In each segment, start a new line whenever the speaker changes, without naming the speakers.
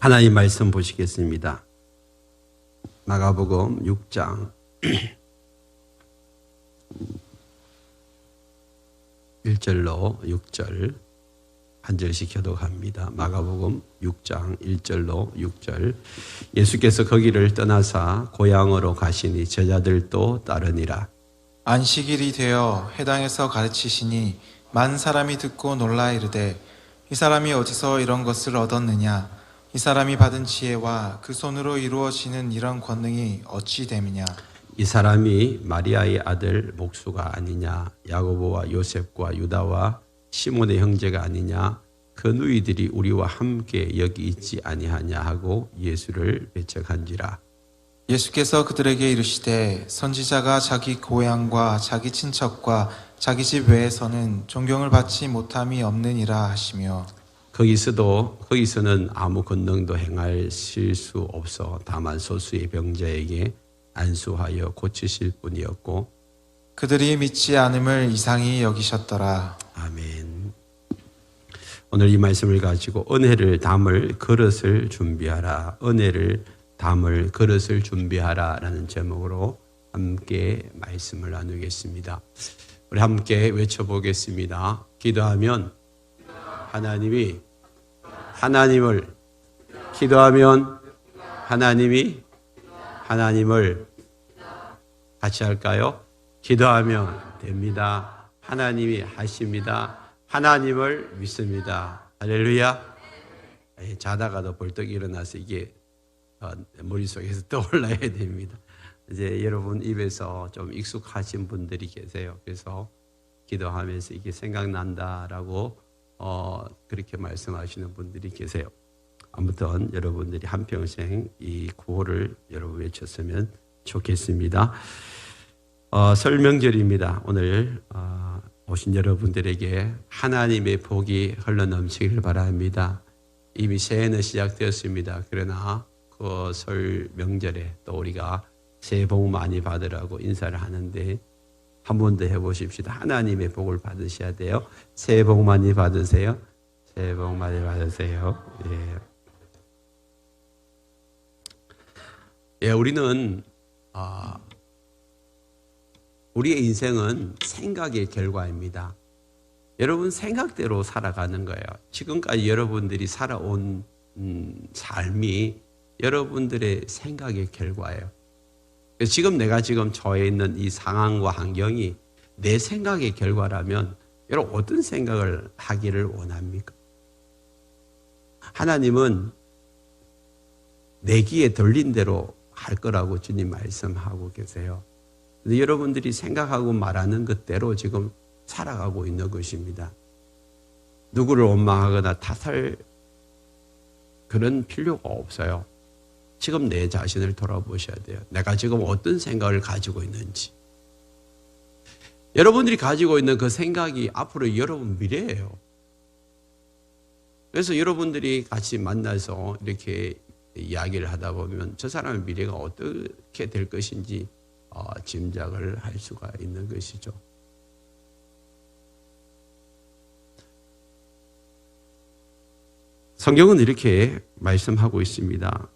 하나님 말씀 보시겠습니다. 마가복음 6장 1절로 6절 한 절씩 교독합니다. 마가복음 6장 1절로 6절. 예수께서 거기를 떠나사 고향으로 가시니 제자들도 따르니라.
안식일이 되어 회당에서 가르치시니 많은 사람이 듣고 놀라 이르되 이 사람이 어디서 이런 것을 얻었느냐? 이 사람이 받은 지혜와 그 손으로 이루어지는 이런 권능이 어찌 됨이냐?
이 사람이 마리아의 아들 목수가 아니냐? 야고보와 요셉과 유다와 시몬의 형제가 아니냐? 그 누이들이 우리와 함께 여기 있지 아니하냐 하고 예수를 배척한지라.
예수께서 그들에게 이르시되 선지자가 자기 고향과 자기 친척과 자기 집 외에서는 존경을 받지 못함이 없느니라 하시며
거기서는 아무 권능도 행하실 수 없어 다만 소수의 병자에게 안수하여 고치실 뿐이었고
그들이 믿지 않음을 이상히 여기셨더라.
아멘. 오늘 이 말씀을 가지고 은혜를 담을 그릇을 준비하라. 은혜를 담을 그릇을 준비하라 라는 제목으로 함께 말씀을 나누겠습니다. 우리 함께 외쳐보겠습니다. 기도하면 기도하면 하나님을 같이 할까요? 기도하면 됩니다. 하나님이 하십니다. 하나님을 믿습니다. 할렐루야. 자다가도 벌떡 일어나서 이게 머릿속에서 떠올라야 됩니다. 이제 여러분 입에서 좀 익숙하신 분들이 계세요. 그래서 기도하면서 이게 생각난다라고 그렇게 말씀하시는 분들이 계세요. 아무튼 여러분들이 한평생 이 구호를 여러분 외쳤으면 좋겠습니다. 설 명절입니다. 오늘 오신 여러분들에게 하나님의 복이 흘러넘치길 바랍니다. 이미 새해는 시작되었습니다. 그러나 그 설 명절에 또 우리가 새해 복 많이 받으라고 인사를 하는데 한 번 더 해보십시다. 하나님의 복을 받으셔야 돼요. 새해 복 많이 받으세요. 새해 복 많이 받으세요. 우리는 우리의 인생은 생각의 결과입니다. 여러분 생각대로 살아가는 거예요. 지금까지 여러분들이 살아온 삶이 여러분들의 생각의 결과예요. 지금 내가 처해 있는 이 상황과 환경이 내 생각의 결과라면 여러분 어떤 생각을 하기를 원합니까? 하나님은 내 귀에 들린 대로 할 거라고 주님 말씀하고 계세요. 근데 여러분들이 생각하고 말하는 것대로 지금 살아가고 있는 것입니다. 누구를 원망하거나 탓할 그런 필요가 없어요. 지금 내 자신을 돌아보셔야 돼요. 내가 지금 어떤 생각을 가지고 있는지. 여러분들이 가지고 있는 그 생각이 앞으로 여러분 미래예요. 그래서 여러분들이 같이 만나서 이렇게 이야기를 하다 보면 저 사람의 미래가 어떻게 될 것인지 짐작을 할 수가 있는 것이죠. 성경은 이렇게 말씀하고 있습니다.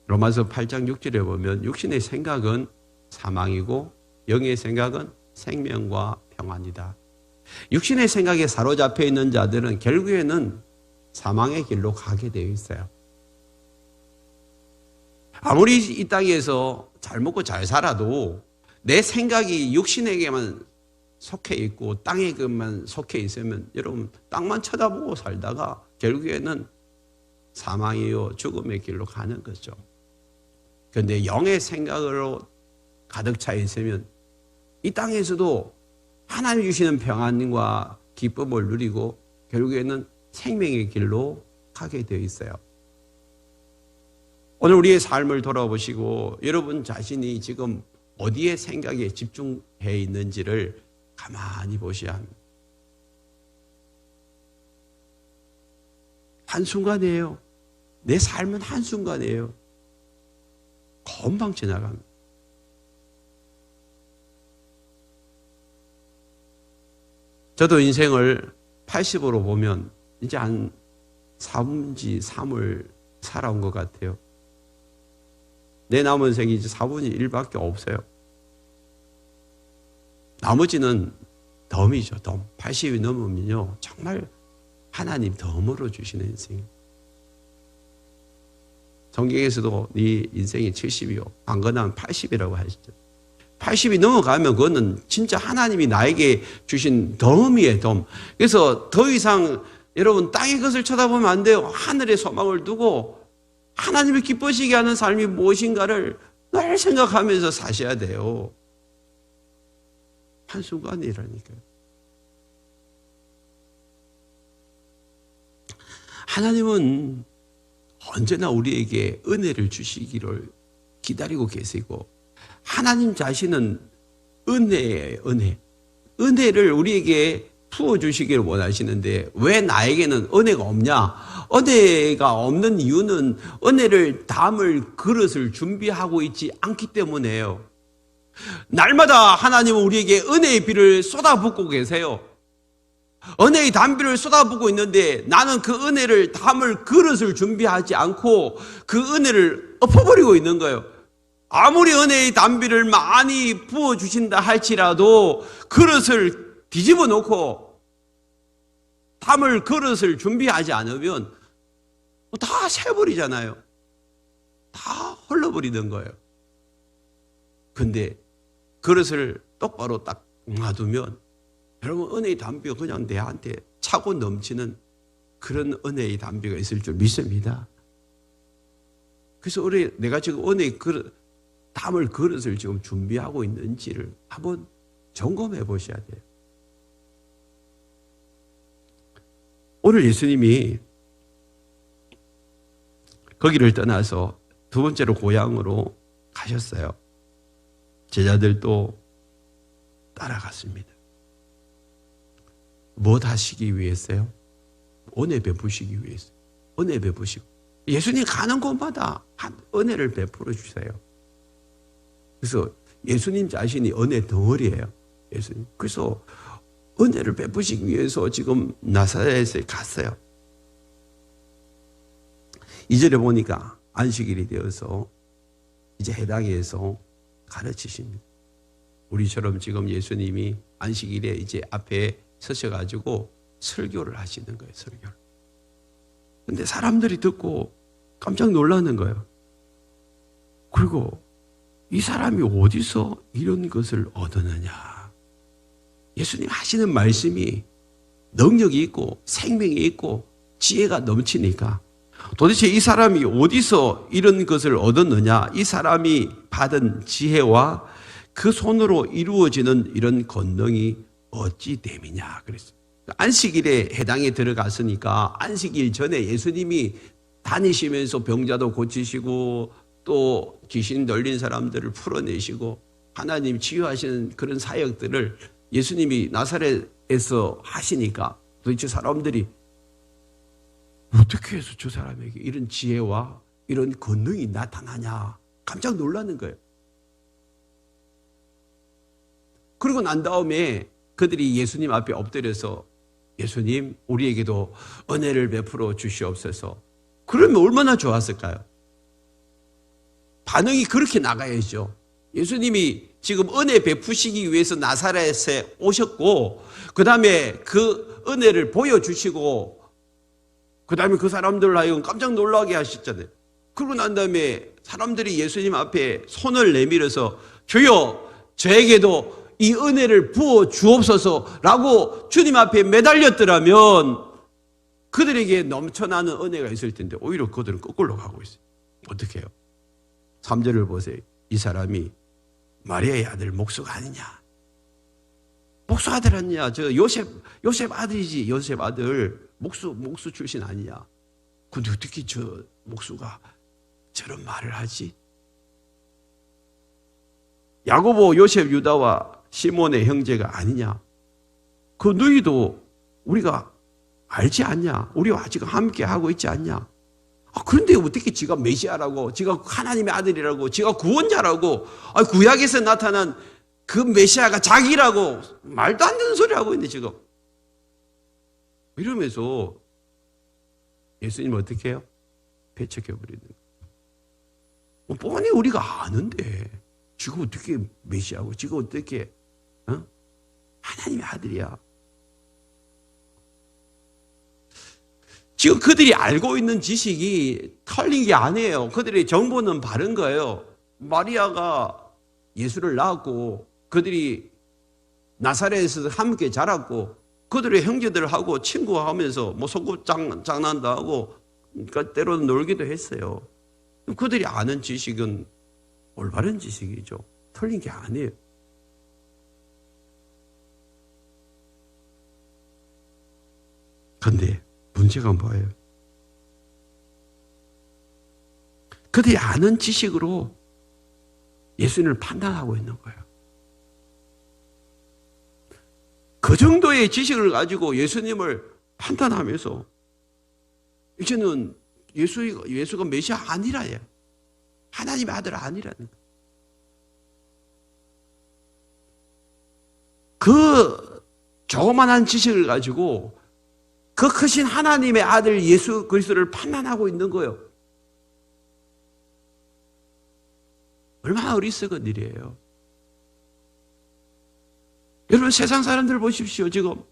로마서 8장 6절에 보면 육신의 생각은 사망이고 영의 생각은 생명과 평안이다. 육신의 생각에 사로잡혀 있는 자들은 결국에는 사망의 길로 가게 되어 있어요. 아무리 이 땅에서 잘 먹고 잘 살아도 내 생각이 육신에게만 속해 있고 땅에만 속해 있으면 여러분 땅만 쳐다보고 살다가 결국에는 사망이요 죽음의 길로 가는 거죠. 그런데 영의 생각으로 가득 차 있으면 이 땅에서도 하나님 주시는 평안과 기쁨을 누리고 결국에는 생명의 길로 가게 되어 있어요. 오늘 우리의 삶을 돌아보시고 여러분 자신이 지금 어디에 생각에 집중해 있는지를 가만히 보셔야 합니다. 한순간이에요. 내 삶은 한순간이에요. 금방 지나갑니다. 저도 인생을 80으로 보면 이제 한 3분지 3을 살아온 것 같아요. 내 남은 생이 이제 4분의 1밖에 없어요. 나머지는 덤이죠, 덤. 80이 넘으면요, 정말 하나님 덤으로 주시는 인생. 성경에서도 네 인생이 70이요, 강건하면 80이라고 하시죠. 80이 넘어가면 그거는 진짜 하나님이 나에게 주신 덤이에요, 덤. 그래서 더 이상 여러분 땅의 것을 쳐다보면 안 돼요. 하늘의 소망을 두고 하나님을 기쁘시게 하는 삶이 무엇인가를 늘 생각하면서 사셔야 돼요. 한순간이라니까요. 하나님은 언제나 우리에게 은혜를 주시기를 기다리고 계시고, 하나님 자신은 은혜예요, 은혜. 은혜를 우리에게 부어주시기를 원하시는데 왜 나에게는 은혜가 없냐? 은혜가 없는 이유는 은혜를 담을 그릇을 준비하고 있지 않기 때문에요. 날마다 하나님은 우리에게 은혜의 비를 쏟아붓고 계세요. 은혜의 담비를 쏟아붓고 있는데 나는 그 은혜를 담을 그릇을 준비하지 않고 그 은혜를 엎어버리고 있는 거예요. 아무리 은혜의 담비를 많이 부어주신다 할지라도 그릇을 뒤집어 놓고 담을 그릇을 준비하지 않으면 다 새버리잖아요. 다 흘러버리는 거예요. 근데 그릇을 똑바로 딱 놔두면 여러분 은혜의 담비가 그냥 내한테 차고 넘치는 그런 은혜의 담비가 있을 줄 믿습니다. 그래서 내가 지금 은혜의 그릇, 담을 그릇을 지금 준비하고 있는지를 한번 점검해 보셔야 돼요. 오늘 예수님이 거기를 떠나서 두 번째로 고향으로 가셨어요. 제자들도 따라갔습니다. 뭐 하시기 위해서요? 은혜 베푸시기 위해서. 은혜 베푸시고. 예수님 가는 곳마다 은혜를 베풀어 주세요. 그래서 예수님 자신이 은혜 덩어리예요. 예수님. 그래서 은혜를 베푸시기 위해서 지금 나사렛에 갔어요. 2절에 보니까 안식일이 되어서 이제 해당에서 가르치십니다. 우리처럼 지금 예수님이 안식일에 이제 앞에 서셔가지고 설교를 하시는 거예요, 설교를. 근데 사람들이 듣고 깜짝 놀라는 거예요. 그리고 이 사람이 어디서 이런 것을 얻었느냐. 예수님 하시는 말씀이 능력이 있고 생명이 있고 지혜가 넘치니까 도대체 이 사람이 어디서 이런 것을 얻었느냐. 이 사람이 받은 지혜와 그 손으로 이루어지는 이런 권능이 어찌 됨이냐 그랬어요. 안식일에 해당에 들어갔으니까 안식일 전에 예수님이 다니시면서 병자도 고치시고 또 귀신 들린 사람들을 풀어내시고 하나님 치유하시는 그런 사역들을 예수님이 나사렛에서 하시니까 도대체 사람들이 어떻게 해서 저 사람에게 이런 지혜와 이런 권능이 나타나냐 깜짝 놀라는 거예요. 그러고 난 다음에 그들이 예수님 앞에 엎드려서 예수님 우리에게도 은혜를 베풀어 주시옵소서. 그러면 얼마나 좋았을까요? 반응이 그렇게 나가야죠. 예수님이 지금 은혜 베푸시기 위해서 나사렛에 오셨고 그 다음에 그 은혜를 보여주시고 그 다음에 그 사람들을 하여금 깜짝 놀라게 하셨잖아요. 그러고 난 다음에 사람들이 예수님 앞에 손을 내밀어서 주여 저에게도 이 은혜를 부어 주옵소서라고 주님 앞에 매달렸더라면 그들에게 넘쳐나는 은혜가 있을 텐데 오히려 그들은 거꾸로 가고 있어요. 어떻게 해요? 3절을 보세요. 이 사람이 마리아의 아들 목수가 아니냐. 목수 아들 아니냐. 저 요셉 아들이지. 요셉 아들 목수 출신 아니냐. 근데 어떻게 저 목수가 저런 말을 하지? 야고보, 요셉, 유다와 시몬의 형제가 아니냐. 그 너희도 우리가 알지 않냐. 우리와 지금 함께 하고 있지 않냐. 그런데 어떻게 지가 메시아라고, 지가 하나님의 아들이라고, 지가 구원자라고, 구약에서 나타난 그 메시아가 자기라고 말도 안 되는 소리 하고 있네 지금. 이러면서 예수님 어떻게 해요? 배척해버리는 거예요. 뻔히 우리가 아는데 지금 어떻게 메시아고 지금 어떻게 하나님의 아들이야. 지금 그들이 알고 있는 지식이 틀린 게 아니에요. 그들의 정보는 바른 거예요. 마리아가 예수를 낳았고 그들이 나사렛에서 함께 자랐고 그들의 형제들하고 친구하면서 뭐 소꿉장난도 하고 그러니까 때로는 놀기도 했어요. 그들이 아는 지식은 올바른 지식이죠. 틀린 게 아니에요. 그런데 문제가 뭐예요? 그들이 아는 지식으로 예수님을 판단하고 있는 거예요. 그 정도의 지식을 가지고 예수님을 판단하면서 이제는 예수가 메시아 아니라요. 하나님의 아들 아니라는 거예요. 그 조그만한 지식을 가지고 그 크신 하나님의 아들 예수 그리스도를 판단하고 있는 거예요. 얼마나 어리석은 일이에요. 여러분 세상 사람들 보십시오. 지금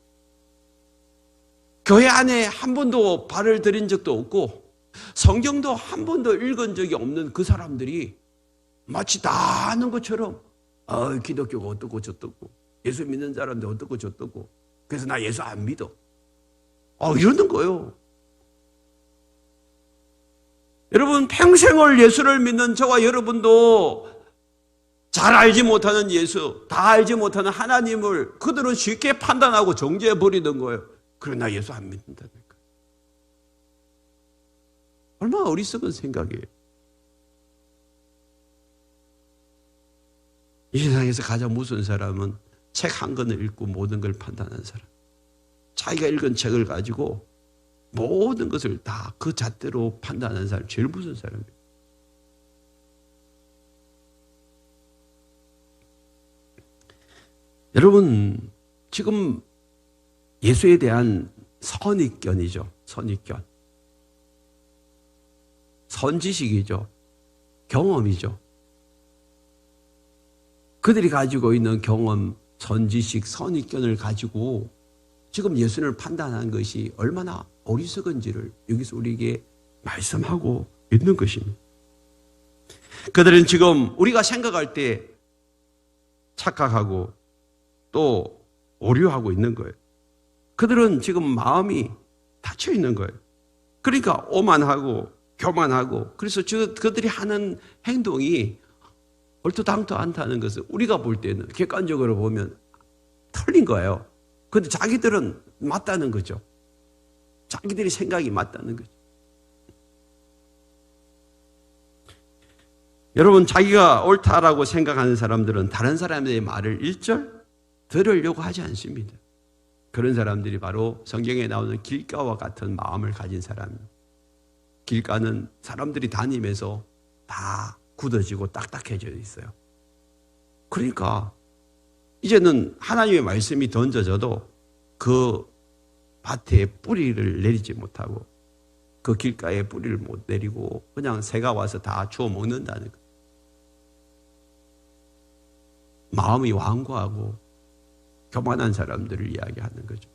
교회 안에 한 번도 발을 들인 적도 없고 성경도 한 번도 읽은 적이 없는 그 사람들이 마치 다 아는 것처럼 기독교가 어떻고 저떻고 예수 믿는 사람들 어떻고 저떻고 그래서 나 예수 안 믿어. 이러는 거예요. 여러분 평생을 예수를 믿는 저와 여러분도 잘 알지 못하는 예수, 다 알지 못하는 하나님을 그들은 쉽게 판단하고 정죄해버리는 거예요. 그러나 예수 안 믿는다니까. 얼마나 어리석은 생각이에요. 이 세상에서 가장 무서운 사람은 책 한 권을 읽고 모든 걸 판단하는 사람. 자기가 읽은 책을 가지고 모든 것을 다 그 잣대로 판단하는 사람, 제일 무서운 사람이에요. 여러분, 지금 예수에 대한 선입견이죠. 선입견. 선지식이죠. 경험이죠. 그들이 가지고 있는 경험, 선지식, 선입견을 가지고 지금 예수님을 판단하는 것이 얼마나 어리석은지를 여기서 우리에게 말씀하고 있는 것입니다. 그들은 지금 우리가 생각할 때 착각하고 또 오류하고 있는 거예요. 그들은 지금 마음이 닫혀 있는 거예요. 그러니까 오만하고 교만하고 그래서 그들이 하는 행동이 얼토당토 않다는 것을 우리가 볼 때는 객관적으로 보면 틀린 거예요. 그런데 자기들은 맞다는 거죠. 자기들이 생각이 맞다는 거죠. 여러분 자기가 옳다라고 생각하는 사람들은 다른 사람들의 말을 일절 들으려고 하지 않습니다. 그런 사람들이 바로 성경에 나오는 길가와 같은 마음을 가진 사람입니다. 길가는 사람들이 다니면서 다 굳어지고 딱딱해져 있어요. 그러니까 이제는 하나님의 말씀이 던져져도 그 밭에 뿌리를 내리지 못하고 그 길가에 뿌리를 못 내리고 그냥 새가 와서 다 주워 먹는다는 거예요. 마음이 완고하고 교만한 사람들을 이야기하는 거죠.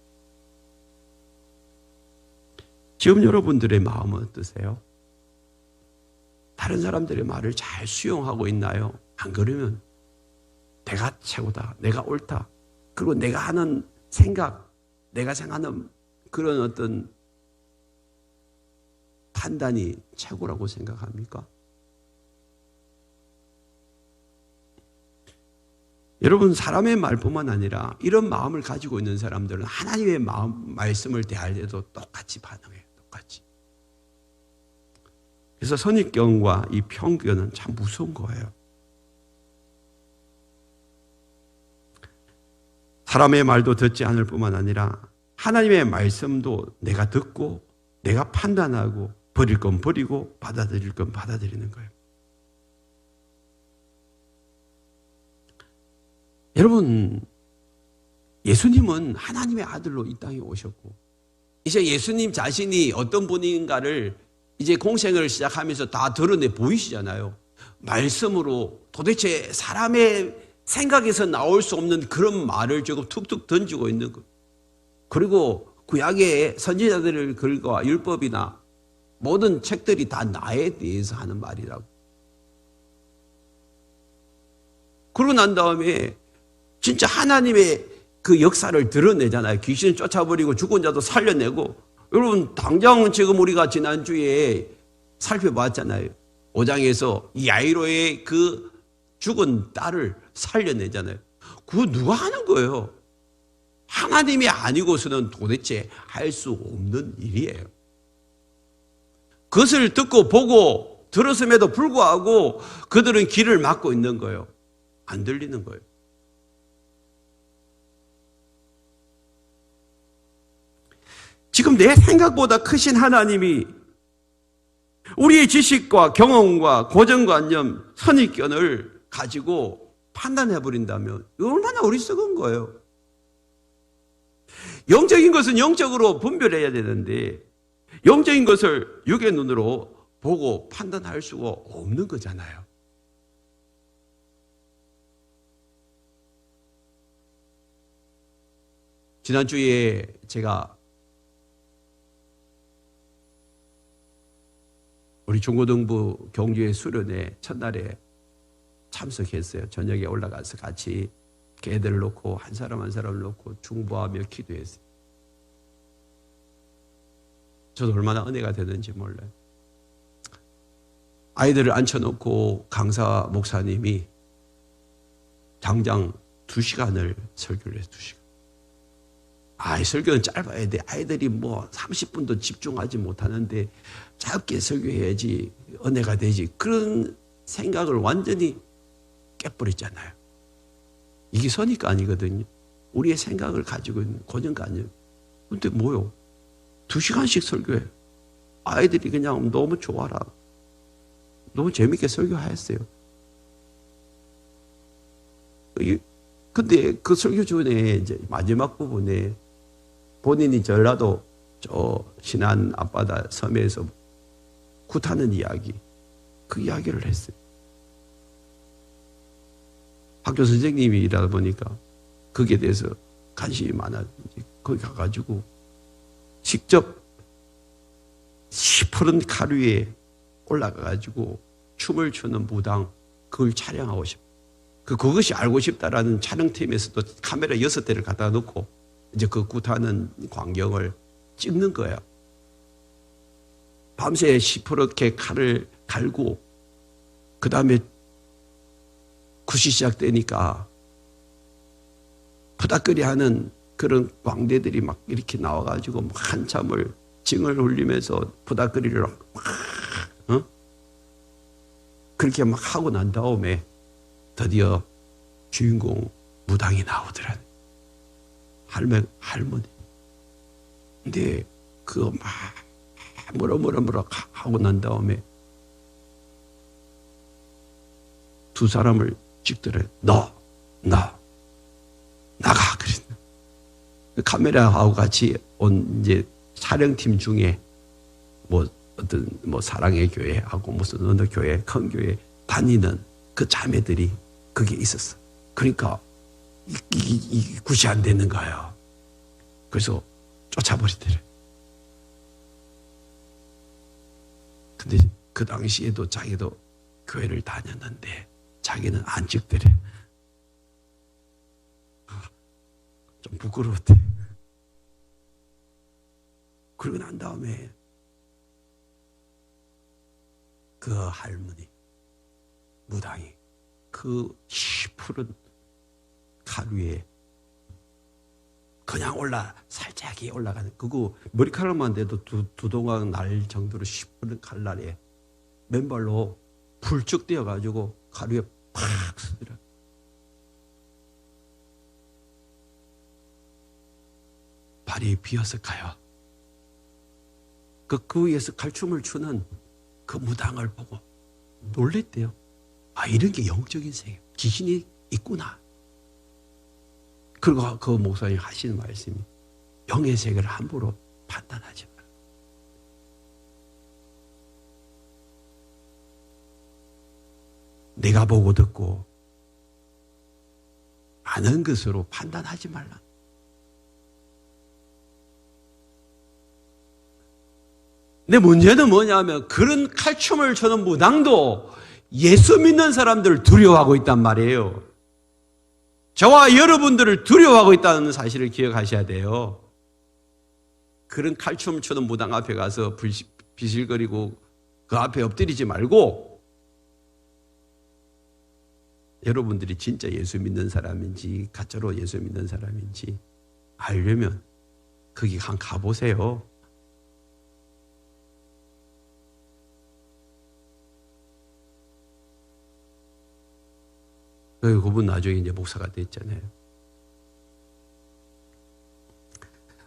지금 여러분들의 마음은 어떠세요? 다른 사람들의 말을 잘 수용하고 있나요? 안 그러면 내가 최고다, 내가 옳다, 그리고 내가 하는 생각, 내가 생각하는 그런 어떤 판단이 최고라고 생각합니까? 여러분 사람의 말뿐만 아니라 이런 마음을 가지고 있는 사람들은 하나님의 말씀을 대할 때도 똑같이 반응해요. 똑같이. 그래서 선입견과 이 편견은 참 무서운 거예요. 사람의 말도 듣지 않을 뿐만 아니라 하나님의 말씀도 내가 듣고 내가 판단하고 버릴 건 버리고 받아들일 건 받아들이는 거예요. 여러분, 예수님은 하나님의 아들로 이 땅에 오셨고 이제 예수님 자신이 어떤 분인가를 이제 공생을 시작하면서 다 드러내 보이시잖아요. 말씀으로 도대체 사람의 생각에서 나올 수 없는 그런 말을 조금 툭툭 던지고 있는 거예요. 그리고 구약의 선지자들을 글과 율법이나 모든 책들이 다 나에 대해서 하는 말이라고. 그러고 난 다음에 진짜 하나님의 그 역사를 드러내잖아요. 귀신을 쫓아버리고 죽은 자도 살려내고. 여러분 당장 지금 우리가 지난주에 살펴봤잖아요. 5장에서 야이로의 그 죽은 딸을 살려내잖아요. 그거 누가 하는 거예요? 하나님이 아니고서는 도대체 할 수 없는 일이에요. 그것을 듣고 보고 들었음에도 불구하고 그들은 귀를 막고 있는 거예요. 안 들리는 거예요. 지금 내 생각보다 크신 하나님이 우리의 지식과 경험과 고정관념, 선입견을 가지고 판단해버린다면 얼마나 어리석은 거예요. 영적인 것은 영적으로 분별해야 되는데 영적인 것을 육의 눈으로 보고 판단할 수가 없는 거잖아요. 지난주에 제가 우리 중고등부 경주의 수련회 첫날에 참석했어요. 저녁에 올라가서 같이 개들을 놓고 한 사람 한 사람을 놓고 중보하며 기도했어요. 저도 얼마나 은혜가 되는지 몰라요. 아이들을 앉혀놓고 강사 목사님이 당장 2시간을 설교를 해요. 2시간. 설교는 짧아야 돼. 아이들이 뭐 30분도 집중하지 못하는데 짧게 설교해야지 은혜가 되지. 그런 생각을 완전히 깨버렸잖아요. 이게 선입견 아니거든요. 우리의 생각을 가지고 있는 고정관념. 근데 뭐요? 2시간씩 설교해. 아이들이 그냥 너무 좋아라. 너무 재밌게 설교했어요. 근데 그 설교 중에 이제 마지막 부분에 본인이 전라도 저 신안 앞바다 섬에서 굿하는 이야기, 그 이야기를 했어요. 학교 선생님이다 보니까 거기에 대해서 관심이 많아. 거기 가가지고 직접 시퍼런 칼 위에 올라가가지고 춤을 추는 무당, 그걸 촬영하고 싶어요. 그것이 알고 싶다라는 촬영팀에서도 카메라 6대를 갖다 놓고 이제 그 굿하는 광경을 찍는 거예요. 밤새 시퍼렇게 칼을 갈고 그 다음에 굿이 시작되니까 푸닥거리 하는 그런 광대들이 막 이렇게 나와가지고 막 한참을 징을 울리면서 푸닥거리를 막 그렇게 막 하고 난 다음에 드디어 주인공 무당이 나오더라. 할머니. 근데 그거 막 뭐라 하고 난 다음에 두 사람을 찍더래. 나가. 그랬나. 카메라하고 같이 온 이제 촬영팀 중에 뭐 어떤 뭐 사랑의 교회하고 무슨 어느 교회, 큰 교회 다니는 그 자매들이 그게 있었어. 그러니까 이 굿이 안 되는 거예요. 그래서 쫓아버리더래. 근데 그 당시에도 자기도 교회를 다녔는데 자기는 안 찍더래. 좀 부끄러웠대. 그러고 난 다음에 그 할머니, 무당이 그 시푸른 칼 위에 그냥 살짝이 올라가는, 그거 머리카락만 돼도 두 동강 날 정도로 시푸른 칼날에 맨발로 불쭉 뛰어가지고 칼 위에 팍 쓰더라. 발이 비어서 가요. 그 위에서 칼춤을 추는 그 무당을 보고 놀랬대요. 이런 게 영적인 세계, 귀신이 있구나. 그리고 그 목사님 하시는 말씀이 영의 세계를 함부로 판단하지 마라. 내가 보고 듣고 아는 것으로 판단하지 말라. 근데 문제는 뭐냐면 그런 칼춤을 추는 무당도 예수 믿는 사람들을 두려워하고 있단 말이에요. 저와 여러분들을 두려워하고 있다는 사실을 기억하셔야 돼요. 그런 칼춤 추는 무당 앞에 가서 비실거리고 그 앞에 엎드리지 말고 여러분들이 진짜 예수 믿는 사람인지 가짜로 예수 믿는 사람인지 알려면 거기 한 가보세요. 그분 나중에 이제 목사가 됐잖아요.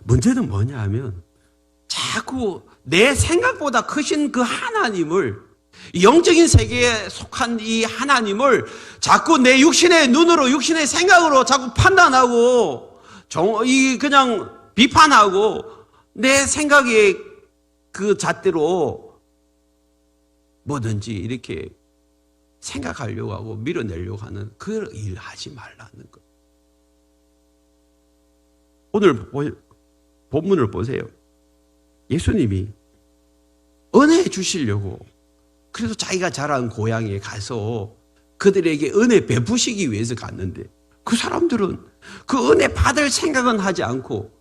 문제는 뭐냐 하면 자꾸 내 생각보다 크신 그 하나님을, 영적인 세계에 속한 이 하나님을 자꾸 내 육신의 눈으로, 육신의 생각으로 자꾸 판단하고 그냥 비판하고 내 생각의 그 잣대로 뭐든지 이렇게 생각하려고 하고 밀어내려고 하는 그 일 하지 말라는 것. 오늘 본문을 보세요. 예수님이 은혜 주시려고 그래서 자기가 자란 고향에 가서 그들에게 은혜 베푸시기 위해서 갔는데 그 사람들은 그 은혜 받을 생각은 하지 않고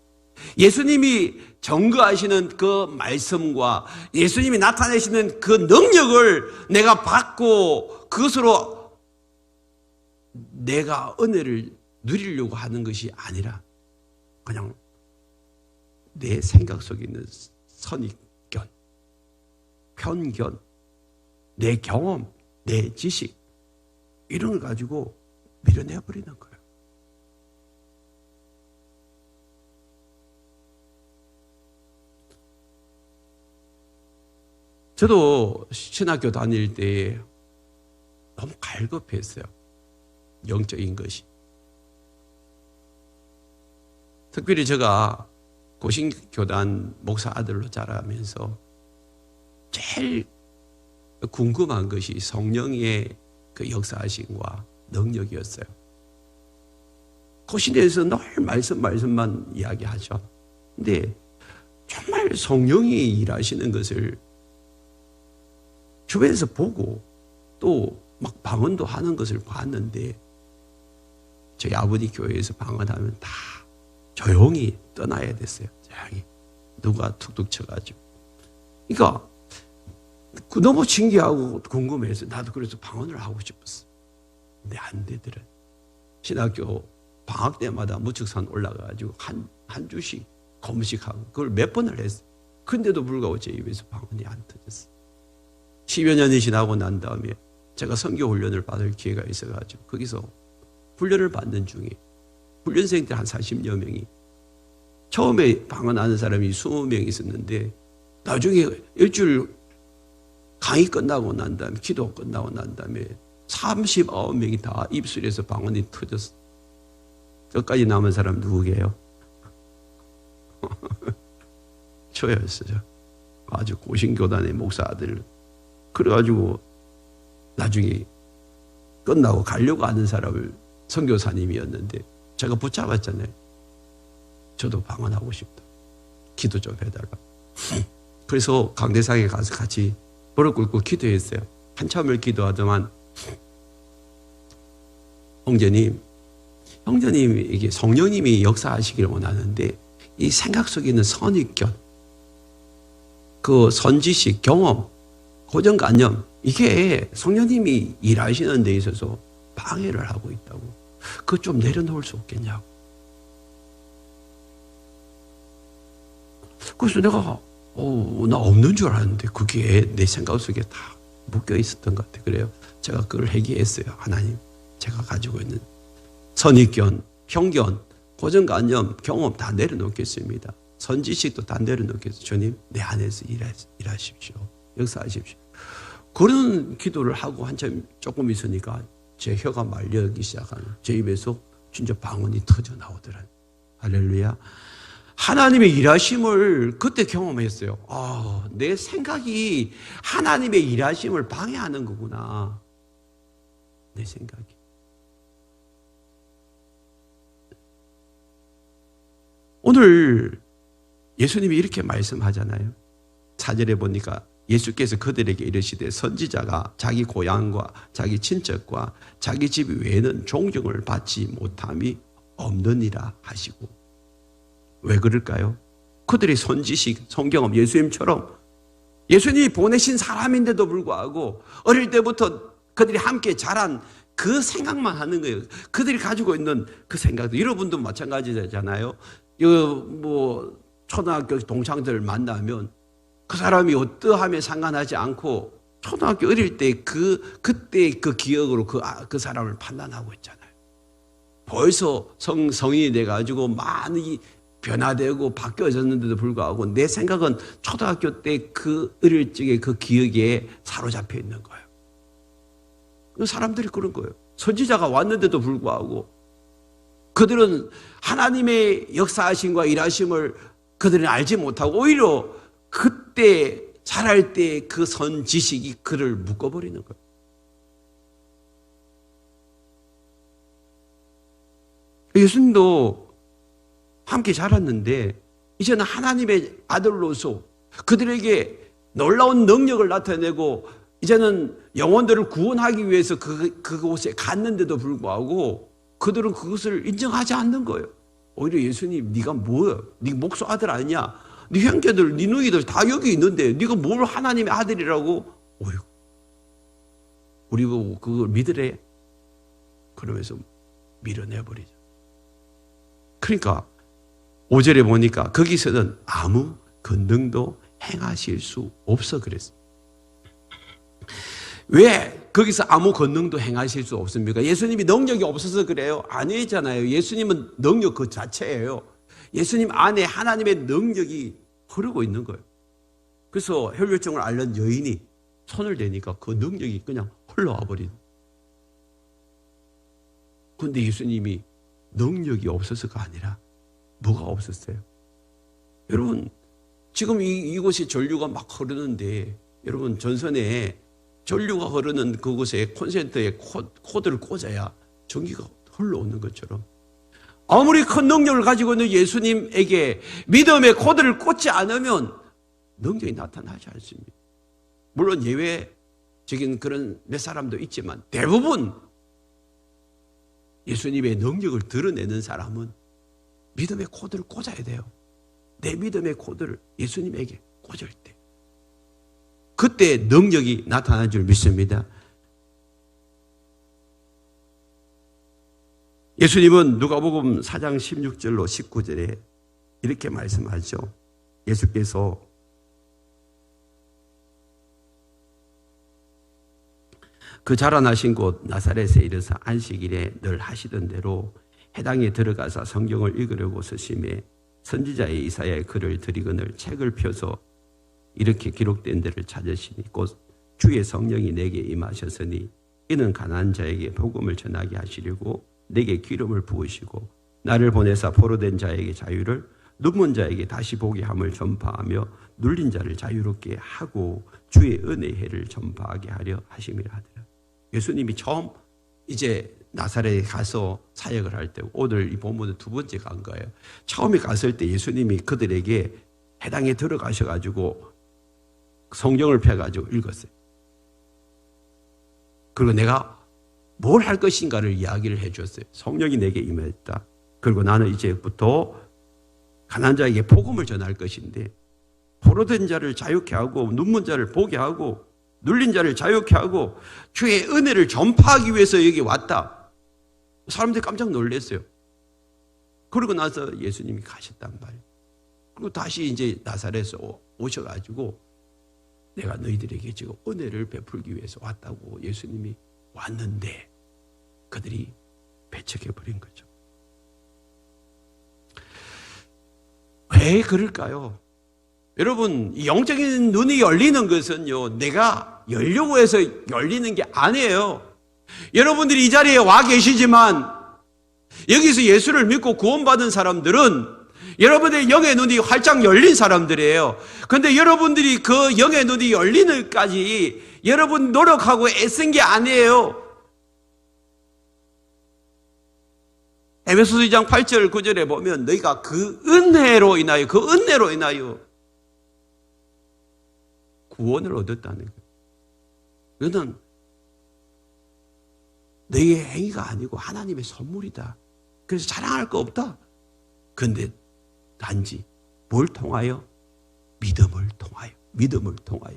예수님이 증거하시는 그 말씀과 예수님이 나타내시는 그 능력을 내가 받고 그것으로 내가 은혜를 누리려고 하는 것이 아니라 그냥 내 생각 속에 있는 선입견, 편견, 내 경험, 내 지식 이런 걸 가지고 밀어내버리는 거예요. 저도 신학교 다닐 때 너무 갈급했어요. 영적인 것이. 특별히 제가 고신교단 목사 아들로 자라면서 제일 궁금한 것이 성령의 그 역사하심과 능력이었어요. 고신에서 늘 말씀만 이야기하죠. 근데 정말 성령이 일하시는 것을 주변에서 보고 또 막 방언도 하는 것을 봤는데 저희 아버지 교회에서 방언하면 다 조용히 떠나야 됐어요. 조용히. 누가 툭툭 쳐가지고. 그러니까 너무 신기하고 궁금해서 나도 그래서 방언을 하고 싶었어. 근데 안 되더래. 신학교 방학 때마다 무척산 올라가가지고 한 주씩 검식하고 그걸 몇 번을 했어. 근데도 불구하고 제 입에서 방언이 안 터졌어. 10여 년이 지나고 난 다음에 제가 선교 훈련을 받을 기회가 있어가지고 거기서 훈련을 받는 중에 훈련생들 한 40여 명이 처음에 방언하는 사람이 20명 있었는데 나중에 일주일 강의 끝나고 난 다음에 기도 끝나고 난 다음에 39명이 다 입술에서 방언이 터졌어. 끝까지 남은 사람 누구게요? 저였어요. 아주 고신교단의 목사들. 그래가지고 나중에 끝나고 가려고 하는 사람을 선교사님이었는데 제가 붙잡았잖아요. 저도 방언하고 싶다. 기도 좀 해달라. 그래서 강대상에 가서 같이 무릎 꿇고 기도했어요. 한참을 기도하더만 형제님 이게 성령님이 역사하시기를 원하는데 이 생각 속에 있는 선입견, 그 선지식, 경험, 고정관념 이게 성령님이 일하시는 데 있어서 방해를 하고 있다고. 그거 좀 내려놓을 수 없겠냐고. 그래서 내가 나 없는 줄 알았는데 그게 내 생각 속에 다 묶여 있었던 것 같아요. 그래요. 제가 그걸 해결했어요. 하나님, 제가 가지고 있는 선입견, 편견, 고정관념, 경험 다 내려놓겠습니다. 선지식도 다 내려놓겠어요. 주님, 내 안에서 일하십시오. 역사하십시오. 그런 기도를 하고 한참 조금 있으니까 제 혀가 말려기 시작하는, 제 입에서 진짜 방언이 터져 나오더라고요. 할렐루야. 하나님의 일하심을 그때 경험했어요. 내 생각이 하나님의 일하심을 방해하는 거구나. 내 생각이. 오늘 예수님이 이렇게 말씀하잖아요. 4절에 보니까 예수께서 그들에게 이르시되 선지자가 자기 고향과 자기 친척과 자기 집 외에는 존경을 받지 못함이 없느니라 하시고. 왜 그럴까요? 그들의 선지식, 성경험, 예수님처럼 예수님이 보내신 사람인데도 불구하고 어릴 때부터 그들이 함께 자란 그 생각만 하는 거예요. 그들이 가지고 있는 그 생각도. 여러분도 마찬가지잖아요. 초등학교 동창들 만나면 그 사람이 어떠함에 상관하지 않고 초등학교 어릴 때 그때 그 기억으로 그 사람을 판단하고 있잖아요. 벌써 성인이 돼가지고 많이 변화되고 바뀌어졌는데도 불구하고 내 생각은 초등학교 때 그 어릴 적의 그 기억에 사로잡혀 있는 거예요. 사람들이 그런 거예요. 선지자가 왔는데도 불구하고 그들은 하나님의 역사하심과 일하심을 그들은 알지 못하고 오히려 그때 자랄 때 그 선지식이 그를 묶어버리는 거예요. 예수님도 함께 자랐는데 이제는 하나님의 아들로서 그들에게 놀라운 능력을 나타내고 이제는 영혼들을 구원하기 위해서 그곳에 갔는데도 불구하고 그들은 그것을 인정하지 않는 거예요. 오히려 예수님, 네가 뭐야? 네 목소 아들 아니냐? 네 형제들, 네 누이들 다 여기 있는데 네가 뭘 하나님의 아들이라고? 어이구, 우리 보고 그걸 믿으래? 그러면서 밀어내버리죠. 그러니까 5절에 보니까 거기서는 아무 권능도 행하실 수 없어 그랬어요. 왜 거기서 아무 권능도 행하실 수 없습니까? 예수님이 능력이 없어서 그래요? 아니잖아요. 예수님은 능력 그 자체예요. 예수님 안에 하나님의 능력이 흐르고 있는 거예요. 그래서 혈류증을 앓는 여인이 손을 대니까 그 능력이 그냥 흘러와 버린. 그런데 예수님이 능력이 없어서가 아니라 뭐가 없었어요? 여러분, 지금 이곳에 전류가 막 흐르는데 여러분, 전선에 전류가 흐르는 그곳에 콘센트에 코드를 꽂아야 전기가 흘러오는 것처럼 아무리 큰 능력을 가지고 있는 예수님에게 믿음의 코드를 꽂지 않으면 능력이 나타나지 않습니다. 물론 예외적인 그런 몇 사람도 있지만 대부분 예수님의 능력을 드러내는 사람은 믿음의 코드를 꽂아야 돼요. 내 믿음의 코드를 예수님에게 꽂을 때 그때 능력이 나타날 줄 믿습니다. 예수님은 누가복음 4장 16절로 19절에 이렇게 말씀하죠. 예수께서 그 자라나신 곳 나사렛에 이르사 안식일에 늘 하시던 대로 회당에 들어가서 성경을 읽으려고 서심해 선지자의 이사야의 글을 들이거늘 책을 펴서 이렇게 기록된 데를 찾으시니 곧 주의 성령이 내게 임하셨으니 이는 가난한 자에게 복음을 전하게 하시려고 내게 기름을 부으시고 나를 보내사 포로된 자에게 자유를 눈먼 자에게 다시 보게 함을 전파하며 눌린 자를 자유롭게 하고 주의 은혜의 해를 전파하게 하려 하심이라 하더라. 예수님이 처음 이제 나사렛에 가서 사역을 할 때 오늘 이 본문은 두 번째 간 거예요. 처음에 갔을 때 예수님이 그들에게 회당에 들어가셔가지고 성경을 펴가지고 읽었어요. 그리고 내가 뭘 할 것인가를 이야기를 해줬어요. 성령이 내게 임했다. 그리고 나는 이제부터 가난한 자에게 복음을 전할 것인데 포로된 자를 자유케 하고 눈먼 자를 보게 하고 눌린 자를 자유케 하고 주의 은혜를 전파하기 위해서 여기 왔다. 사람들이 깜짝 놀랐어요. 그러고 나서 예수님이 가셨단 말이에요. 그리고 다시 이제 나사렛에서 오셔가지고 내가 너희들에게 지금 은혜를 베풀기 위해서 왔다고 예수님이 왔는데 그들이 배척해버린 거죠. 왜 그럴까요? 여러분, 영적인 눈이 열리는 것은요, 내가 열려고 해서 열리는 게 아니에요. 여러분들이 이 자리에 와 계시지만 여기서 예수를 믿고 구원받은 사람들은 여러분의 영의 눈이 활짝 열린 사람들이에요. 그런데 여러분들이 그 영의 눈이 열리는까지 여러분 노력하고 애쓴 게 아니에요. 에베소서 2장 8절 9절에 보면 너희가 그 은혜로 인하여 구원을 얻었다는 거예요. 이거는 너희의 행위가 아니고 하나님의 선물이다. 그래서 자랑할 거 없다. 그런데 단지 뭘 통하여? 믿음을 통하여.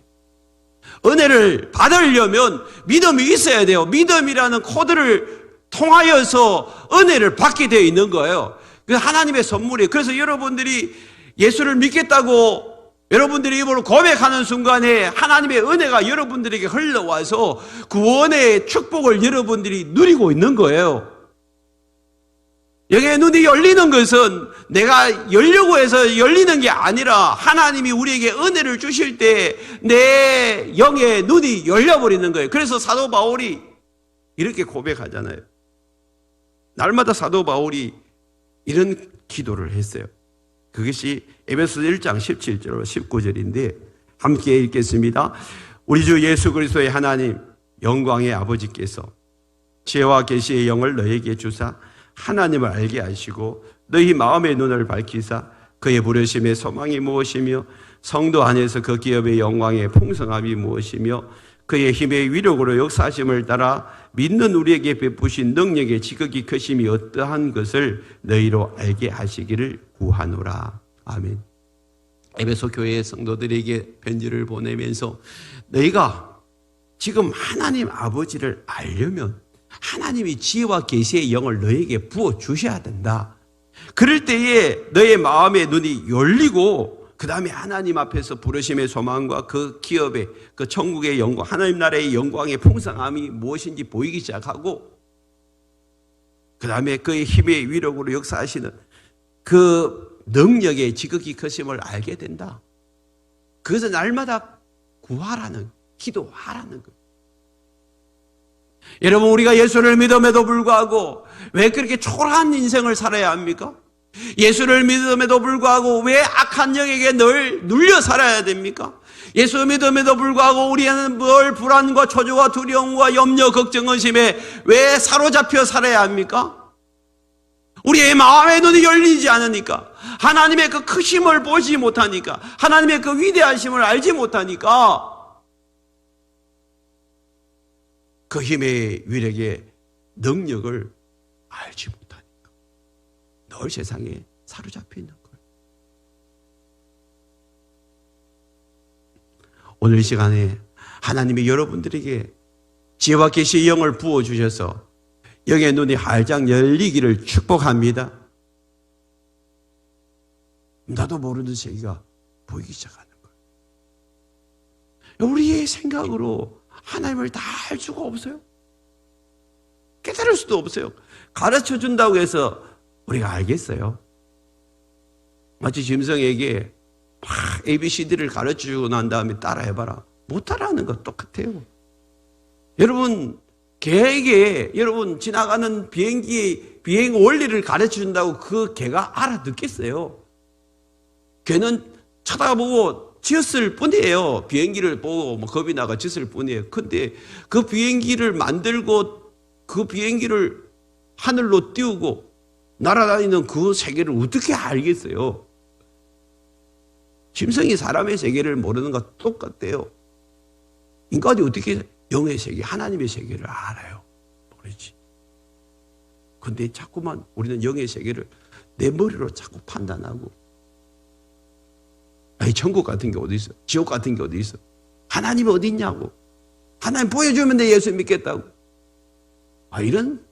은혜를 받으려면 믿음이 있어야 돼요. 믿음이라는 코드를 통하여서 은혜를 받게 되어 있는 거예요. 그 하나님의 선물이에요. 그래서 여러분들이 예수를 믿겠다고 여러분들이 입으로 고백하는 순간에 하나님의 은혜가 여러분들에게 흘러와서 구원의 축복을 여러분들이 누리고 있는 거예요. 영의 눈이 열리는 것은 내가 열려고 해서 열리는 게 아니라 하나님이 우리에게 은혜를 주실 때 내 영의 눈이 열려버리는 거예요. 그래서 사도 바울이 이렇게 고백하잖아요. 날마다 사도 바울이 이런 기도를 했어요. 그것이 에베소서 1장 17절 19절인데 함께 읽겠습니다. 우리 주 예수 그리스도의 하나님 영광의 아버지께서 지혜와 계시의 영을 너에게 주사 하나님을 알게 하시고 너희 마음의 눈을 밝히사 그의 부르심의 소망이 무엇이며 성도 안에서 그 기업의 영광의 풍성함이 무엇이며 그의 힘의 위력으로 역사하심을 따라 믿는 우리에게 베푸신 능력의 지극히 크심이 어떠한 것을 너희로 알게 하시기를 구하노라. 아멘. 에베소 교회의 성도들에게 편지를 보내면서 너희가 지금 하나님 아버지를 알려면 하나님이 지혜와 계시의 영을 너에게 부어주셔야 된다. 그럴 때에 너의 마음의 눈이 열리고 그 다음에 하나님 앞에서 부르심의 소망과 그 기업의 그 천국의 영광, 하나님 나라의 영광의 풍성함이 무엇인지 보이기 시작하고 그 다음에 그의 힘의 위력으로 역사하시는 그 능력의 지극히 크심을 알게 된다. 그것은 날마다 구하라는, 기도하라는 거예요. 여러분, 우리가 예수를 믿음에도 불구하고 왜 그렇게 초라한 인생을 살아야 합니까? 예수를 믿음에도 불구하고 왜 악한 영에게 늘 눌려 살아야 됩니까? 예수 믿음에도 불구하고 우리는 뭘 불안과 초조와 두려움과 염려, 걱정, 의심에 왜 사로잡혀 살아야 합니까? 우리의 마음의 눈이 열리지 않으니까, 하나님의 그 크심을 보지 못하니까, 하나님의 그 위대하심을 알지 못하니까, 그 힘의 위력의 능력을 알지 못하니까 늘 세상에 사로잡혀 있는 거예요. 오늘 이 시간에 하나님이 여러분들에게 지혜와 계시의 영을 부어주셔서 영의 눈이 활짝 열리기를 축복합니다. 나도 모르는 세계가 보이기 시작하는 거예요. 우리의 생각으로 하나님을 다 알 수가 없어요. 깨달을 수도 없어요. 가르쳐 준다고 해서 우리가 알겠어요. 마치 짐승에게 막 ABCD를 가르쳐 주고 난 다음에 따라해봐라. 못 따라하는 거 똑같아요. 여러분, 개에게 여러분 지나가는 비행기의 비행 원리를 가르쳐 준다고 그 개가 알아듣겠어요? 개는 쳐다보고 지었을 뿐이에요. 비행기를 보고 뭐 겁이 나가 지었을 뿐이에요. 근데 그 비행기를 만들고 그 비행기를 하늘로 띄우고 날아다니는 그 세계를 어떻게 알겠어요? 짐승이 사람의 세계를 모르는 것과 똑같대요. 인간이 어떻게 영의 세계, 하나님의 세계를 알아요? 모르지. 근데 자꾸만 우리는 영의 세계를 내 머리로 자꾸 판단하고, 아니, 천국 같은 게 어디 있어? 지옥 같은 게 어디 있어? 하나님 어디 있냐고. 하나님 보여주면 내 예수 믿겠다고. 이런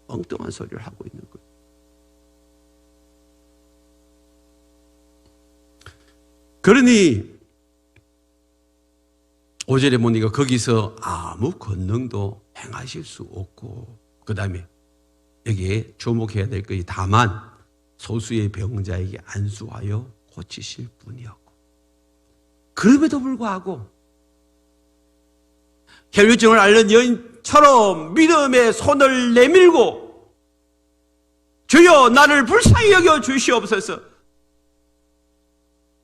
엉뚱한 소리를 하고 있는 거예요. 그러니 5절에 보니까 거기서 아무 권능도 행하실 수 없고, 그 다음에 여기에 주목해야 될 것이 다만 소수의 병자에게 안수하여 고치실 뿐이었고, 그럼에도 불구하고 혈류증을 앓는 여인처럼 믿음의 손을 내밀고 주여 나를 불쌍히 여겨 주시옵소서,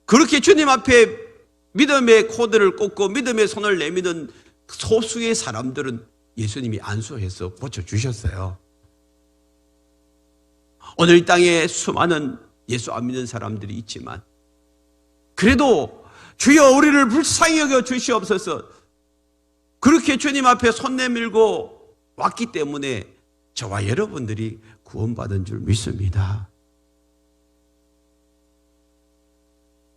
그렇게 주님 앞에 믿음의 코드를 꽂고 믿음의 손을 내미는 소수의 사람들은 예수님이 안수해서 고쳐주셨어요. 오늘 이 땅에 수많은 예수 안 믿는 사람들이 있지만 그래도 주여 우리를 불쌍히 여겨 주시옵소서, 그렇게 주님 앞에 손 내밀고 왔기 때문에 저와 여러분들이 구원받은 줄 믿습니다.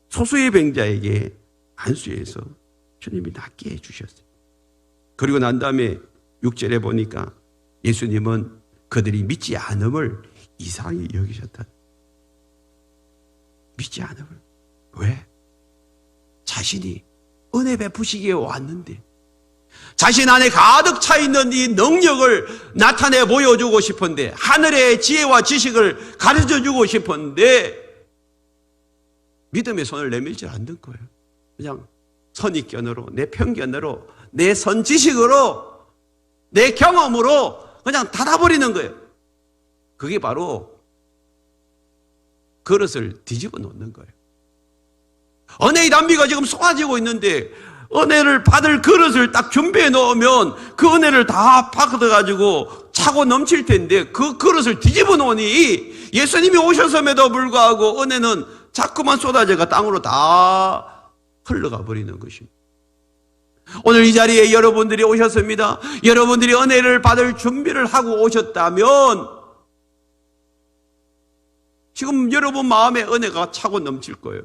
소수의 병자에게 안수해서 주님이 낫게 해주셨어요. 그리고 난 다음에 6절에 보니까 예수님은 그들이 믿지 않음을 이상히 여기셨다. 믿지 않음을. 왜? 자신이 은혜 베푸시기에 왔는데, 자신 안에 가득 차 있는 이 능력을 나타내 보여주고 싶은데, 하늘의 지혜와 지식을 가르쳐주고 싶은데 믿음의 손을 내밀지 않는 거예요. 그냥 선입견으로, 내 편견으로, 내 선지식으로, 내 경험으로 그냥 닫아버리는 거예요. 그게 바로 그릇을 뒤집어 놓는 거예요. 은혜의 담비가 지금 쏟아지고 있는데 은혜를 받을 그릇을 딱 준비해 놓으면 그 은혜를 다 받아가지고 차고 넘칠 텐데, 그 그릇을 뒤집어 놓으니 예수님이 오셨음에도 불구하고 은혜는 자꾸만 쏟아져가 땅으로 다 흘러가 버리는 것입니다. 오늘 이 자리에 여러분들이 오셨습니다. 여러분들이 은혜를 받을 준비를 하고 오셨다면 지금 여러분 마음에 은혜가 차고 넘칠 거예요.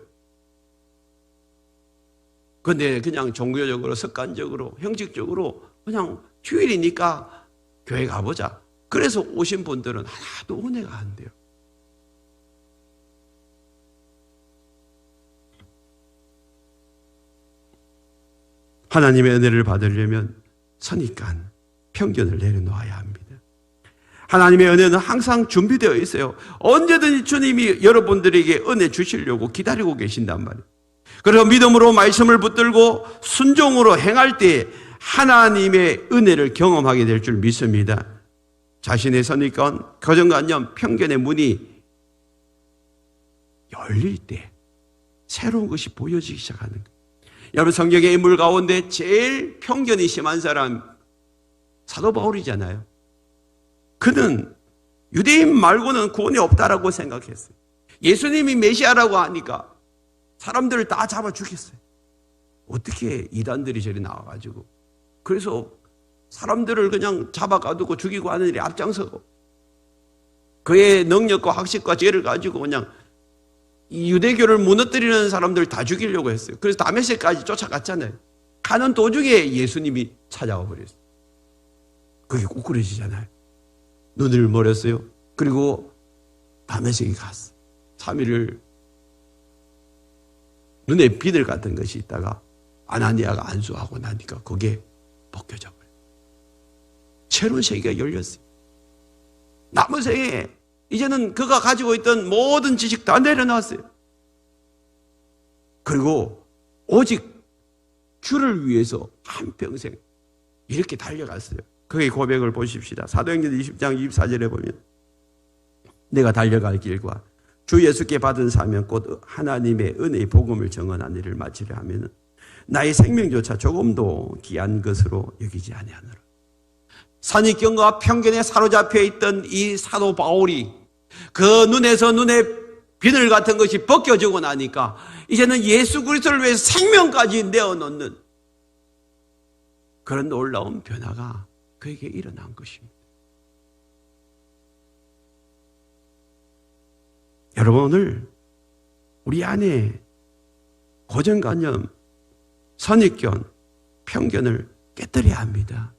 근데 그냥 종교적으로, 습관적으로, 형식적으로 그냥 주일이니까 교회 가보자, 그래서 오신 분들은 하나도 은혜가 안 돼요. 하나님의 은혜를 받으려면 선입관, 편견을 내려놓아야 합니다. 하나님의 은혜는 항상 준비되어 있어요. 언제든지 주님이 여러분들에게 은혜 주시려고 기다리고 계신단 말이에요. 그래서 믿음으로 말씀을 붙들고 순종으로 행할 때 하나님의 은혜를 경험하게 될 줄 믿습니다. 자신의 선입관, 고정관념, 편견의 문이 열릴 때 새로운 것이 보여지기 시작하는 거예요. 여러분, 성경의 인물 가운데 제일 편견이 심한 사람 사도 바울이잖아요. 그는 유대인 말고는 구원이 없다라고 생각했어요. 예수님이 메시아라고 하니까 사람들을 다 잡아 죽였어요. 어떻게 이단들이 저리 나와가지고, 그래서 사람들을 그냥 잡아가두고 죽이고 하는 일에 앞장서고, 그의 능력과 학식과 지혜를 가지고 그냥 이 유대교를 무너뜨리는 사람들 다 죽이려고 했어요. 그래서 다메섹까지 쫓아갔잖아요. 가는 도중에 예수님이 찾아와 버렸어요. 그게 꼬꾸라지잖아요. 눈을 멀었어요. 그리고 다메섹에 갔어요. 3일을 눈에 비늘 같은 것이 있다가 아나니아가 안수하고 나니까 그게 벗겨져 버려요. 새로운 세계가 열렸어요. 남은 생에 이제는 그가 가지고 있던 모든 지식 다 내려놨어요. 그리고 오직 주를 위해서 한평생 이렇게 달려갔어요. 그의 고백을 보십시다. 사도행전 20장 24절에 보면, 내가 달려갈 길과 주 예수께 받은 사명 곧 하나님의 은혜의 복음을 증언한 일을 마치려 하면 나의 생명조차 조금도 귀한 것으로 여기지 아니하노라. 선입견과 편견에 사로잡혀 있던 이 사도 바울이 그 눈에서 눈에 비늘 같은 것이 벗겨지고 나니까 이제는 예수 그리스도를 위해서 생명까지 내어놓는 그런 놀라운 변화가 그에게 일어난 것입니다. 여러분, 오늘 우리 안에 고정관념, 선입견, 편견을 깨뜨려야 합니다.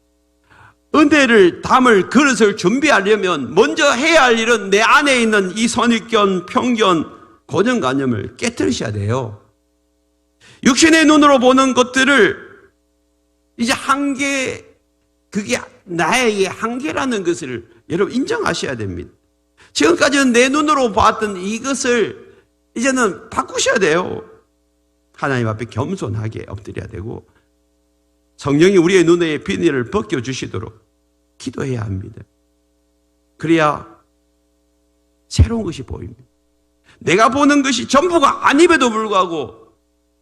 은혜를 담을 그릇을 준비하려면 먼저 해야 할 일은 내 안에 있는 이 선입견, 편견, 고정관념을 깨뜨리셔야 돼요. 육신의 눈으로 보는 것들을 이제 한계, 그게 나의 한계라는 것을 여러분 인정하셔야 됩니다. 지금까지는 내 눈으로 봤던 이것을 이제는 바꾸셔야 돼요. 하나님 앞에 겸손하게 엎드려야 되고 성령이 우리의 눈의 비늘을 벗겨주시도록 기도해야 합니다. 그래야 새로운 것이 보입니다. 내가 보는 것이 전부가 아님에도 불구하고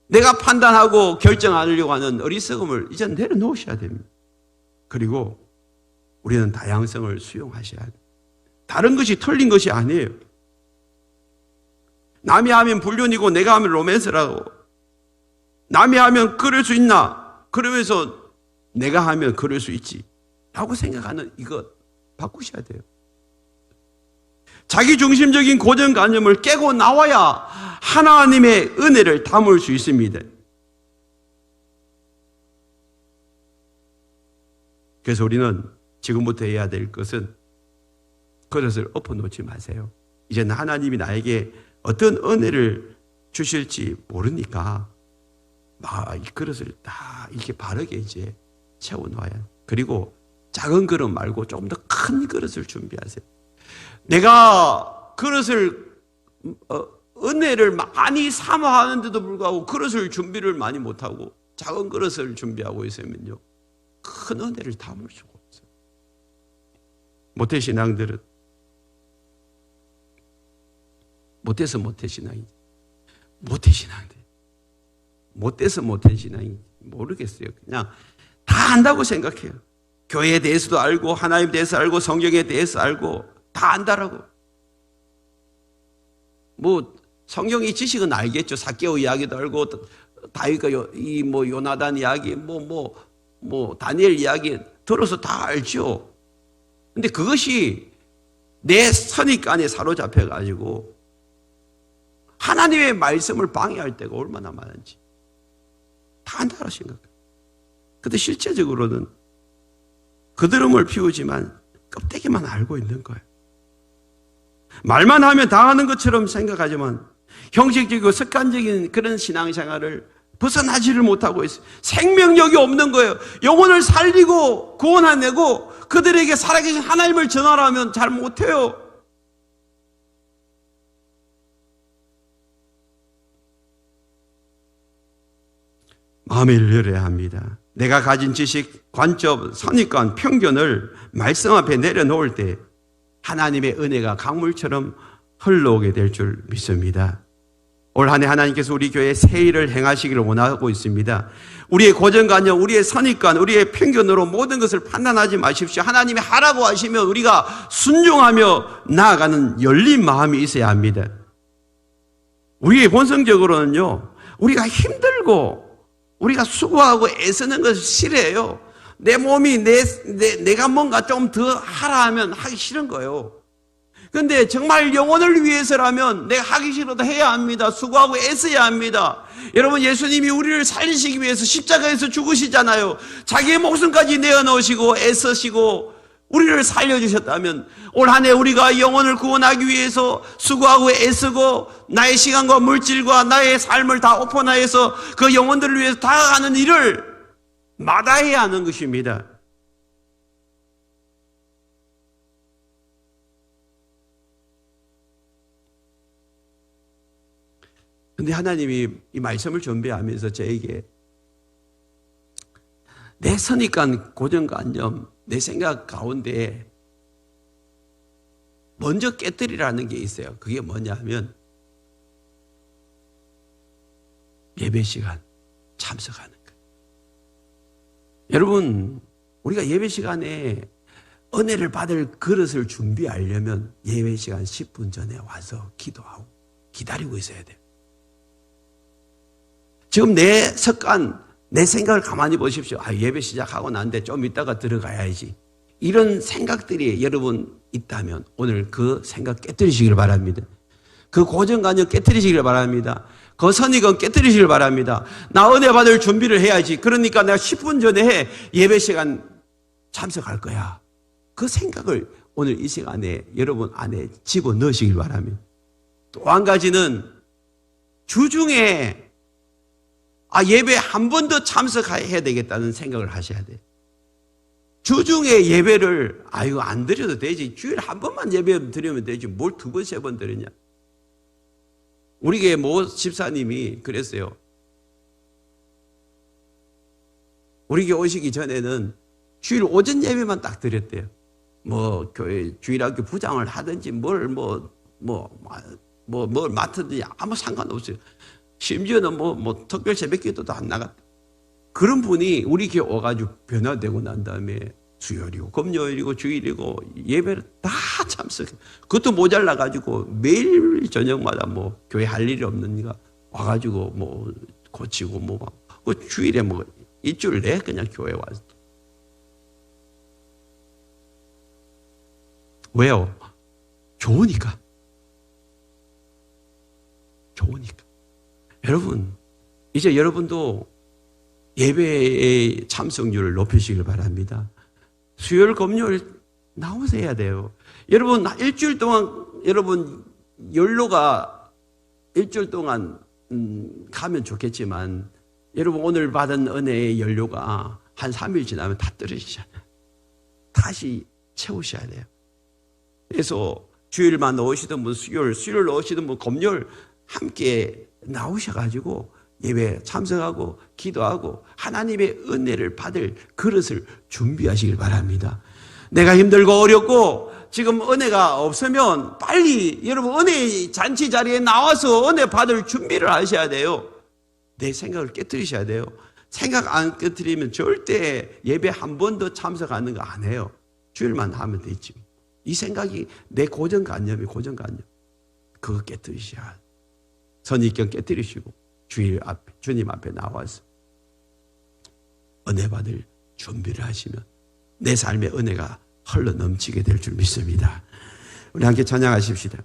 내가 판단하고 결정하려고 하는 어리석음을 이제 내려놓으셔야 됩니다. 그리고 우리는 다양성을 수용하셔야 돼요. 다른 것이 틀린 것이 아니에요. 남이 하면 불륜이고 내가 하면 로맨스라고. 남이 하면 그럴 수 있나? 그러면서 내가 하면 그럴 수 있지 라고 생각하는 이거 바꾸셔야 돼요. 자기중심적인 고정관념을 깨고 나와야 하나님의 은혜를 담을 수 있습니다. 그래서 우리는 지금부터 해야 될 것은 그릇을 엎어놓지 마세요. 이제는 하나님이 나에게 어떤 은혜를 주실지 모르니까 이 그릇을 다 이렇게 바르게 이제 채워놔야. 그리고 작은 그릇 말고 조금 더 큰 그릇을 준비하세요. 내가 그릇을 은혜를 많이 사모하는데도 불구하고 그릇을 준비를 많이 못하고 작은 그릇을 준비하고 있으면요, 큰 은혜를 담을 수가 없어요. 모태신앙들은 못해서 모태신앙이지. 모태신앙들 못돼서 모태신앙이 모르겠어요. 그냥 다 안다고 생각해요. 교회에 대해서도 알고 하나님에 대해서 알고 성경에 대해서 알고 다 안다라고. 뭐 성경의 지식은 알겠죠. 삭개오 이야기도 알고 다윗과 요나단 이야기 뭐 다니엘 이야기 들어서 다 알죠. 근데 그것이 내 선입관에 사로잡혀 가지고 하나님의 말씀을 방해할 때가 얼마나 많은지 다 안다고 생각해요. 근데 실제적으로는 그드름을 피우지만 껍데기만 알고 있는 거예요. 말만 하면 다 아는 것처럼 생각하지만 형식적이고 습관적인 그런 신앙생활을 벗어나지를 못하고 있어요. 생명력이 없는 거예요. 영혼을 살리고 구원해내고 그들에게 살아계신 하나님을 전하라면 잘 못해요. 마음을 열어야 합니다. 내가 가진 지식, 관점, 선입관, 편견을 말씀 앞에 내려놓을 때 하나님의 은혜가 강물처럼 흘러오게 될 줄 믿습니다. 올 한 해 하나님께서 우리 교회에 새 일을 행하시기를 원하고 있습니다. 우리의 고정관념, 우리의 선입관, 우리의 편견으로 모든 것을 판단하지 마십시오. 하나님이 하라고 하시면 우리가 순종하며 나아가는 열린 마음이 있어야 합니다. 우리의 본성적으로는요, 우리가 힘들고 우리가 수고하고 애쓰는 것을 싫어해요. 내 몸이 내가 뭔가 좀 더 하라 하면 하기 싫은 거예요. 그런데 정말 영혼을 위해서라면 내가 하기 싫어도 해야 합니다. 수고하고 애써야 합니다. 여러분, 예수님이 우리를 살리시기 위해서 십자가에서 죽으시잖아요. 자기의 목숨까지 내어놓으시고 애쓰시고 우리를 살려주셨다면 올 한 해 우리가 영혼을 구원하기 위해서 수고하고 애쓰고 나의 시간과 물질과 나의 삶을 다 오픈하여서 그 영혼들을 위해서 다가가는 일을 마다해야 하는 것입니다. 그런데 하나님이 이 말씀을 준비하면서 저에게 내 선입관, 고정관념, 내 생각 가운데 먼저 깨뜨리라는 게 있어요. 그게 뭐냐면 예배 시간 참석하는 거예요. 여러분, 우리가 예배 시간에 은혜를 받을 그릇을 준비하려면 예배 시간 10분 전에 와서 기도하고 기다리고 있어야 돼요. 지금 내 습관, 내 생각을 가만히 보십시오. 예배 시작하고 난데 좀 이따가 들어가야지. 이런 생각들이 여러분 있다면 오늘 그 생각 깨뜨리시길 바랍니다. 그 고정관념 깨뜨리시길 바랍니다. 그 선입관 깨뜨리시길 바랍니다. 나 은혜 받을 준비를 해야지. 그러니까 내가 10분 전에 예배 시간 참석할 거야. 그 생각을 오늘 이 시간에 여러분 안에 집어넣으시길 바랍니다. 또 한 가지는 주중에 예배 한 번 더 참석해야 되겠다는 생각을 하셔야 돼요. 주중에 예배를 이거 안 드려도 되지. 주일에 한 번만 예배 드리면 되지. 뭘 두 번, 세 번 드리냐. 우리 교회 모 집사님이 그랬어요. 우리 교회 오시기 전에는 주일 오전 예배만 딱 드렸대요. 뭐 교회 주일학교 부장을 하든지 뭘 맡든지 아무 상관없어요. 심지어는 특별 새벽 기도도 안 나갔다. 그런 분이 우리 교회 와가지고 변화되고 난 다음에 수요일이고 금요일이고 주일이고 예배를 다 참석해. 그것도 모자라 가지고 매일 저녁마다 뭐 교회 할 일이 없는가 와가지고 뭐 고치고 뭐 그 주일에 뭐 일주일 내 그냥 교회 와서. 왜요? 좋으니까. 여러분, 이제 여러분도 예배의 참석률을 높이시길 바랍니다. 수요일, 금요일 나오셔야 해야 돼요. 여러분, 일주일 동안, 여러분, 연로가 일주일 동안 가면 좋겠지만, 여러분, 오늘 받은 은혜의 연료가 한 3일 지나면 다 떨어지잖아요. 다시 채우셔야 돼요. 그래서 주일만 오시던 분, 수요일 오시던 분, 금요일 함께 나오셔가지고 예배 참석하고 기도하고 하나님의 은혜를 받을 그릇을 준비하시길 바랍니다. 내가 힘들고 어렵고 지금 은혜가 없으면 빨리 여러분 은혜 잔치 자리에 나와서 은혜 받을 준비를 하셔야 돼요. 내 생각을 깨뜨리셔야 돼요. 생각 안 깨뜨리면 절대 예배 한 번도 참석하는 거 안 해요. 주일만 하면 되지. 이 생각이 내 고정관념이 고정관념. 그거 깨뜨리셔야 돼요. 선입견 깨뜨리시고 주님 앞에 나와서 은혜 받을 준비를 하시면 내 삶의 은혜가 흘러 넘치게 될 줄 믿습니다. 우리 함께 찬양하십시다.